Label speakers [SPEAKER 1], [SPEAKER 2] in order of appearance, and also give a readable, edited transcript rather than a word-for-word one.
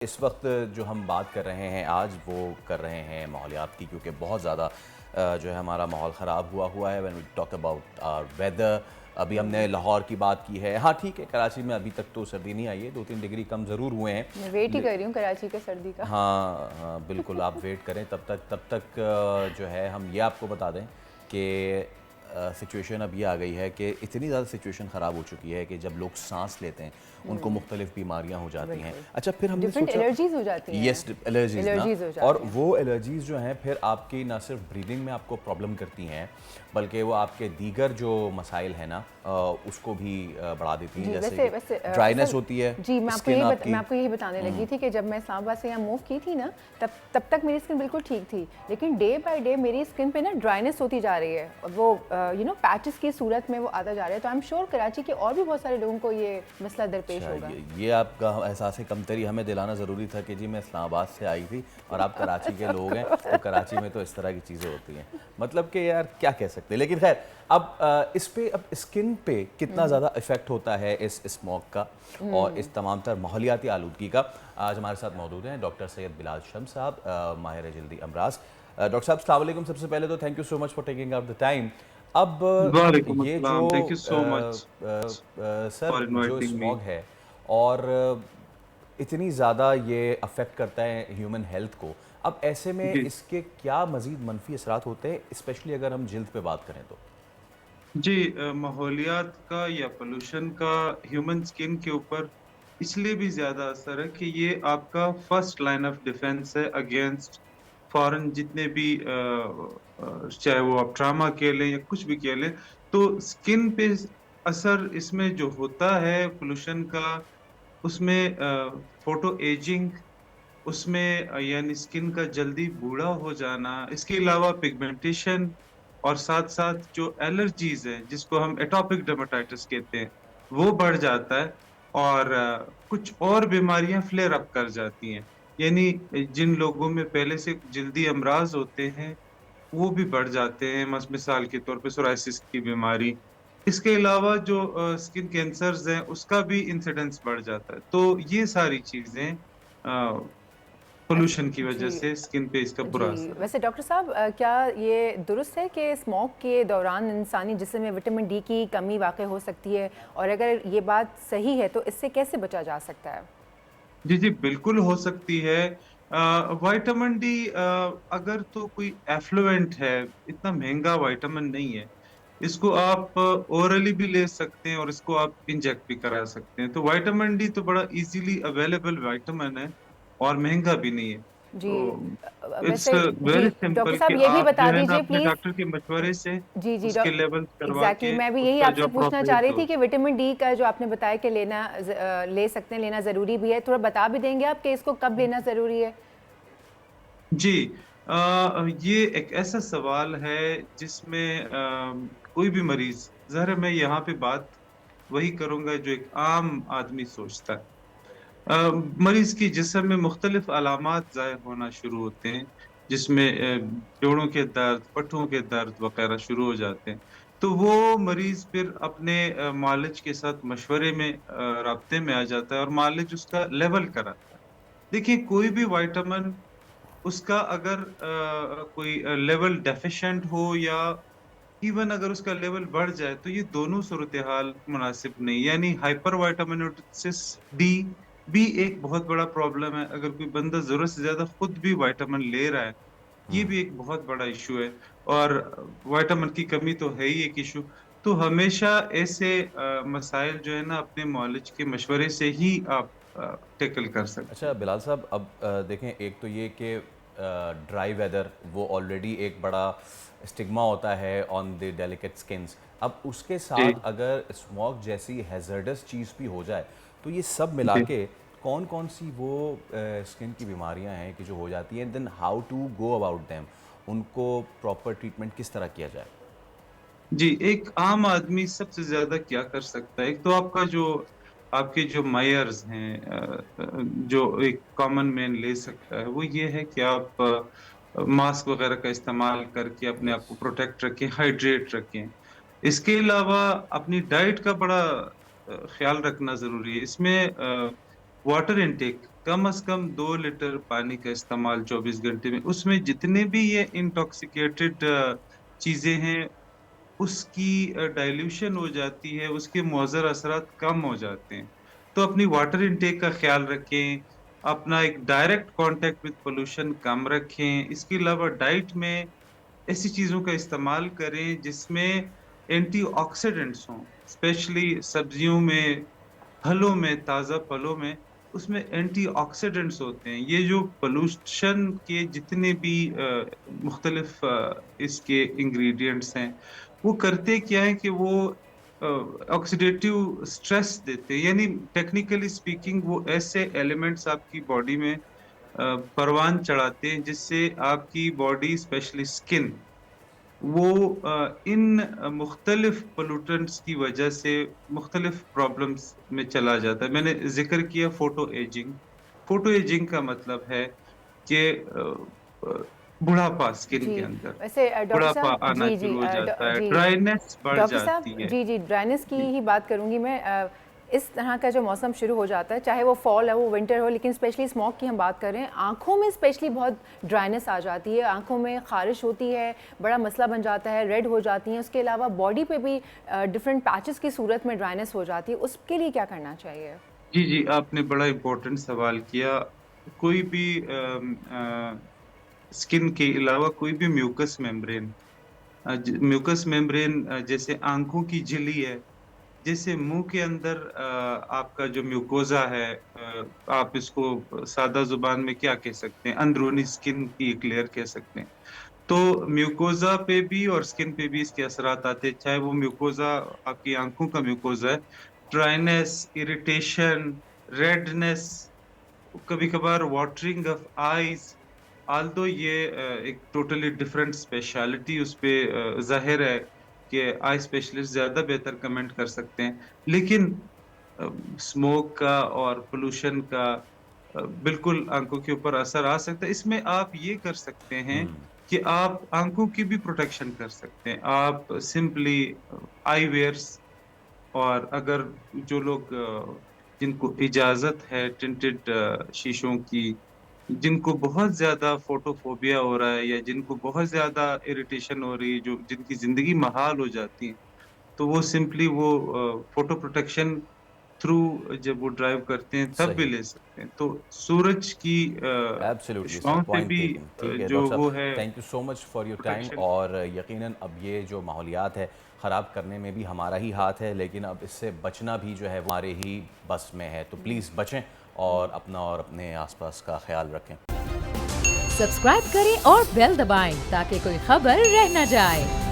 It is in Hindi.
[SPEAKER 1] इस वक्त जो हम बात कर रहे हैं आज वो कर रहे हैं माहौलियात की, क्योंकि बहुत ज़्यादा जो है हमारा माहौल ख़राब हुआ हुआ है। When we talk about our weather, अभी हमने
[SPEAKER 2] हुँ।
[SPEAKER 1] लाहौर की बात की है। हाँ ठीक है, कराची में अभी तक तो सर्दी नहीं आई है, 2-3 डिग्री कम ज़रूर हुए हैं।
[SPEAKER 2] मैं वेट ही कर रही हूँ कराची के सर्दी का।
[SPEAKER 1] हाँ हाँ, बिल्कुल आप वेट करें। तब तक जो है हम ये आपको बता दें कि सिचुएशन अब ये आ गई है कि इतनी ज़्यादा सिचुएशन ख़राब हो चुकी है कि जब लोग सांस लेते हैं उनको
[SPEAKER 2] हुँ,
[SPEAKER 1] मुख्तलिफ़ बीमारियाँ हो जाती हैं।
[SPEAKER 2] बिल्कुल।
[SPEAKER 1] अच्छा, फिर हमने
[SPEAKER 2] डिफरेंट
[SPEAKER 1] सोचा
[SPEAKER 2] एलर्जीज़ हो जाती
[SPEAKER 1] यस,
[SPEAKER 2] हैं।
[SPEAKER 1] एलर्जीज़ ना।
[SPEAKER 2] एलर्जीज़ हो
[SPEAKER 1] और
[SPEAKER 2] जाती हैं।
[SPEAKER 1] वो एलर्जीज़ जो हैं फिर आपकी ना सिर्फ ब्रीदिंग में आपको प्रॉब्लम करती हैं, बल्कि वो आपके दीगर जो मसाइल हैं ना उसको भी बढ़ा देती हैं।
[SPEAKER 2] जी,
[SPEAKER 1] जैसे
[SPEAKER 2] वैसे
[SPEAKER 1] कि
[SPEAKER 2] वैसे
[SPEAKER 1] ड्राइनेस
[SPEAKER 2] असल
[SPEAKER 1] होती है,
[SPEAKER 2] जी,
[SPEAKER 1] स्किन
[SPEAKER 2] मैं
[SPEAKER 1] आपकी।
[SPEAKER 2] आपको यही बताने लगी थी कि जब मैं इस्लामाबाद से यहाँ मूव की थी ना, तब तक मेरी स्किन बिल्कुल ठीक थी। लेकिन डे बाय डे मेरी स्किन पे ना ड्राइनेस होती जा रही है। और वो पैचेस की सूरत में वो आता जा रहा है। तो आई एम श्योर कराची के और भी बहुत सारे लोगों को ये मसला दरपेश
[SPEAKER 1] अच्छा,
[SPEAKER 2] होगा।
[SPEAKER 1] ये आपका एहसास कमतरी हमें दिलाना ज़रूरी था कि जी मैं इस्लामाबाद से आई थी और आप कराची के लोग हैं, तो कराची में तो इस तरह की चीज़ें होती हैं। मतलब कि यार क्या कह सकते हैं। लेकिन खैर, अब इस पे अब स्किन पे कितना ज़्यादा इफ़ेक्ट होता है इस स्मोक का और इस तमाम तर माहौलियाती आलूदगी का। आज हमारे साथ मौजूद हैं डॉक्टर सैयद बिलाल शम्स साहब, माहिर जल्दी अमराज। डॉक्टर साहब अस्सलाम वालेकुम। सबसे पहले तो thank you so much for taking out the time. अब
[SPEAKER 3] वालेकुम
[SPEAKER 1] ये जो
[SPEAKER 3] अस्सलाम। Thank you so much
[SPEAKER 1] sir
[SPEAKER 3] for
[SPEAKER 1] जो
[SPEAKER 3] इनवाइटिंग मी।
[SPEAKER 1] स्मॉग है और इतनी ज़्यादा ये अफ़ेक्ट करता है ह्यूमन हेल्थ को, अब ऐसे में
[SPEAKER 3] जी,
[SPEAKER 1] इसके क्या मज़ीद मनफी असरात होते हैं, स्पेशली अगर हम जल्द पे बात करें तो?
[SPEAKER 3] जी, माहौलियात का या पोल्यूशन का ह्यूमन स्किन के ऊपर इसलिए भी ज़्यादा असर है कि ये आपका फर्स्ट लाइन ऑफ डिफेंस है अगेंस्ट फॉरेन जितने भी चाहे वो आप ट्रामा कह लें या कुछ भी कह लें। तो स्किन पे असर इसमें जो होता है पोल्यूशन का, उसमें फोटो एजिंग, उसमें यानी स्किन का जल्दी बूढ़ा हो जाना, इसके अलावा पिगमेंटेशन और साथ साथ जो एलर्जीज हैं जिसको हम एटॉपिक डर्मेटाइटिस कहते हैं वो बढ़ जाता है। और कुछ और बीमारियां फ्लेयर अप कर जाती हैं। यानी जिन लोगों में पहले से जल्दी अमराज होते हैं वो भी बढ़ जाते हैं, मिसाल के तौर पे सोराइसिस की बीमारी। इसके अलावा जो स्किन कैंसर्स हैं उसका भी इंसिडेंस बढ़ जाता है। तो ये सारी चीजें पोल्यूशन की वजह
[SPEAKER 2] जी,
[SPEAKER 3] से स्किन पे इसका
[SPEAKER 2] जी।
[SPEAKER 3] बुरा असर है।
[SPEAKER 2] वैसे डॉक्टर साहब, क्या ये दुरुस्त है कि स्मोक के दौरान इंसानी जिस्म में विटामिन डी की कमी वाक़ई हो सकती है? और अगर ये बात सही है तो इससे कैसे बचा जा सकता है?
[SPEAKER 3] जी जी, बिल्कुल हो सकती है। विटामिन डी अगर तो कोई एफ्लुएंट है, इतना महंगा विटामिन नहीं है। इसको आप ओरली भी ले सकते हैं और इसको आप इंजेक्ट भी करा सकते हैं। तो विटामिन डी तो बड़ा इजीली अवेलेबल विटामिन है और महंगा भी नहीं है।
[SPEAKER 2] जी।
[SPEAKER 3] तो इट्स
[SPEAKER 2] वैसे जी,
[SPEAKER 3] वेरी
[SPEAKER 2] डॉक्टर
[SPEAKER 3] सिंपल
[SPEAKER 2] साहब
[SPEAKER 3] कि
[SPEAKER 2] ये भी
[SPEAKER 3] आप
[SPEAKER 2] बता
[SPEAKER 3] जो है ना
[SPEAKER 2] दीजिए
[SPEAKER 3] अपने
[SPEAKER 2] प्लीज़।
[SPEAKER 3] डॉक्टर के मशवरे से
[SPEAKER 2] जी, जी,
[SPEAKER 3] उसके लेवल्स करवा
[SPEAKER 2] एग्ज़ैक्टली
[SPEAKER 3] के
[SPEAKER 2] मैं भी यही
[SPEAKER 3] उसका जो
[SPEAKER 2] आपसे पूछना चाह
[SPEAKER 3] अप्रोप्रिएट
[SPEAKER 2] रही थी
[SPEAKER 3] डोज।
[SPEAKER 2] कि विटामिन डी का जो आपने बताया कि ले सकते हैं, लेना ज़रूरी भी है। थोड़ा बता भी देंगे आप कि इसको कब लेना ज़रूरी है?
[SPEAKER 3] जी, ये एक ऐसा सवाल है जिसमें कोई भी मरीज, ज़रा मैं यहाँ पे बात वही करूंगा जो एक आम आदमी सोचता है। मरीज की जिस्म में मुख्तलिफ अलामात ज़ाहिर होना शुरू होते हैं, जिसमें जोड़ों के दर्द, पट्टों के दर्द वगैरह शुरू हो जाते हैं। तो वो मरीज फिर अपने मालिज के साथ मशवरे में राब्ते में आ जाता है और मालिज उसका लेवल कराता है। देखिए, कोई भी विटामिन उसका अगर कोई लेवल डेफिशिएंट हो या इवन अगर उसका लेवल बढ़ जाए तो ये दोनों सूरत हाल मुनासिब नहीं। यानी हाइपर वाइटामिनोसिस डी भी एक बहुत बड़ा प्रॉब्लम है। अगर कोई बंदा जरूरत से ज्यादा खुद भी विटामिन ले रहा है, ये भी एक बहुत बड़ा इशू है। और विटामिन की कमी तो है ही एक इशू। तो हमेशा ऐसे मसाइल जो है ना अपने मॉलेज के मशवरे से ही आप टेकल कर सकते
[SPEAKER 1] अच्छा
[SPEAKER 3] हैं।
[SPEAKER 1] बिलाल साहब, अब देखें, एक तो ये कि ड्राई वेदर वो ऑलरेडी एक बड़ा स्टिग्मा होता है ऑन द डेलिकेट स्किन्स। अब उसके
[SPEAKER 3] जी
[SPEAKER 1] साथ अगर स्मोक जैसी हैज़र्डस चीज़ भी हो जाए तो ये सब मिला
[SPEAKER 3] जी
[SPEAKER 1] के कौन कौन सी वो स्किन की बीमारियां हैं कि जो हो जाती हैं, then how to go about them, उनको प्रॉपर ट्रीटमेंट किस तरह किया जाए?
[SPEAKER 3] जी, एक आम आदमी सबसे ज्यादा क्या कर सकता है? एक तो आपका जो आपके जो मायर्स हैं, जो एक कॉमन मैन ले सकता है वो ये है कि आप मास्क वगैरह का इस्तेमाल करके अपने आप
[SPEAKER 1] यस।
[SPEAKER 3] को प्रोटेक्ट रखें, हाइड्रेट रखें। इसके अलावा अपनी डाइट का बड़ा ख्याल रखना जरूरी है। इसमें वाटर इनटेक कम से कम 2 लीटर पानी का इस्तेमाल 24 घंटे में, उसमें जितने भी ये इंटॉक्सिकेटेड चीजें हैं उसकी डाइल्यूशन हो जाती है, उसके मुअज्जर असरात कम हो जाते हैं। तो अपनी वाटर इनटेक का ख्याल रखें, अपना एक डायरेक्ट कांटेक्ट विद पोल्यूशन कम रखें। इसके अलावा डाइट में ऐसी चीजों का इस्तेमाल करें जिसमें एंटीऑक्सीडेंट्स हों, स्पेशली सब्जियों में, फलों में, ताज़ा फलों में, उसमें एंटीऑक्सीडेंट्स होते हैं। ये जो पोल्यूशन के जितने भी मुख्तलिफ इसके इंग्रेडिएंट्स हैं, वो करते क्या है कि वो ऑक्सीडेटिव स्ट्रेस देते हैं, यानी टेक्निकली स्पीकिंग वो ऐसे एलिमेंट्स आपकी बॉडी में परवान चढ़ाते हैं जिससे आपकी बॉडी स्पेशली स्किन वो इन मुख्तलिफ पोल्यूटेंट्स की वजह से मुख्तलिफ प्रॉब्लम्स में चला जाता है। मैंने जिक्र किया फोटो एजिंग। फोटो एजिंग का मतलब है कि बुढ़ापा स्किन
[SPEAKER 2] जी
[SPEAKER 3] के अंदर,
[SPEAKER 2] वैसे डॉक्टर
[SPEAKER 3] बुढ़ापा
[SPEAKER 2] साहब
[SPEAKER 3] आना
[SPEAKER 2] जी जी
[SPEAKER 3] शुरू हो जाता है,
[SPEAKER 2] जी
[SPEAKER 3] ड्राइनेस बढ़
[SPEAKER 2] डॉक्टर
[SPEAKER 3] जाती
[SPEAKER 2] साहब
[SPEAKER 3] है।
[SPEAKER 2] जी जी ड्राइनेस की ही बात करूंगी मैं। इस तरह का जो मौसम शुरू हो जाता है, चाहे वो फॉल है वो विंटर हो, लेकिन स्पेशली स्मॉग की हम बात कर रहे हैं, आंखों में स्पेशली बहुत ड्राइनेस आ जाती है, आंखों में खारिश होती है, बड़ा मसला बन जाता है, रेड हो जाती हैं। उसके अलावा बॉडी पे भी डिफरेंट पैचेस की सूरत में ड्राइनेस हो जाती है, उसके लिए क्या करना चाहिए?
[SPEAKER 3] जी जी, आपने बड़ा इम्पोर्टेंट सवाल किया। कोई भी स्किन के अलावा कोई भी म्यूकस मेम्ब्रेन, म्यूकस मेम्ब्रेन जैसे आंखों की झिल्ली है, जैसे मुंह के अंदर आपका जो म्यूकोजा है, आप इसको सादा जुबान में क्या कह सकते हैं, अंदरूनी स्किन की एक लेयर कह सकते हैं। तो म्यूकोजा पे भी और स्किन पे भी इसके असरात आते हैं, चाहे वो म्यूकोजा आपकी आंखों का म्यूकोजा है, ड्राइनेस, इरिटेशन, रेडनेस, कभी कभार वाटरिंग ऑफ आईज। आल्दो ये एक टोटली डिफरेंट स्पेशलिटी उस पे जाहिर है कि आई स्पेशलिस्ट ज्यादा बेहतर कमेंट कर सकते हैं, लेकिन स्मोक का और पोल्यूशन का बिल्कुल आंखों के ऊपर असर आ सकता है। इसमें आप ये कर सकते हैं कि आप आंखों की भी प्रोटेक्शन कर सकते हैं। आप सिंपली आई वेयर्स, और अगर जो लोग जिनको इजाजत है टिंटेड शीशों की, जिनको बहुत ज्यादा फोटोफोबिया हो रहा है या जिनको बहुत ज्यादा इरिटेशन हो रही है, जो जिनकी जिंदगी महाल हो जाती है, तो वो सिंपली वो फोटो प्रोटेक्शन थ्रू जब वो ड्राइव करते हैं तब भी
[SPEAKER 1] सही,
[SPEAKER 3] ले सकते हैं। तो सूरज की
[SPEAKER 1] एब्सोल्युटली सर,
[SPEAKER 3] छांव से
[SPEAKER 1] पॉइंट
[SPEAKER 3] भी
[SPEAKER 1] टेकन। ठीक है
[SPEAKER 3] जो
[SPEAKER 1] डॉक्टर
[SPEAKER 3] वो
[SPEAKER 1] साहब,
[SPEAKER 3] है
[SPEAKER 1] thank you so much for your time.
[SPEAKER 3] Protection.
[SPEAKER 1] और यकीनन अब ये जो माहौलियात है ख़राब करने में भी हमारा ही हाथ है, लेकिन अब इससे बचना भी जो है वो हमारे ही बस में है। तो प्लीज़ बचें और अपना और अपने आसपास का ख्याल रखें।
[SPEAKER 4] सब्सक्राइब करें और बेल दबाएं ताकि कोई खबर रह न जाए।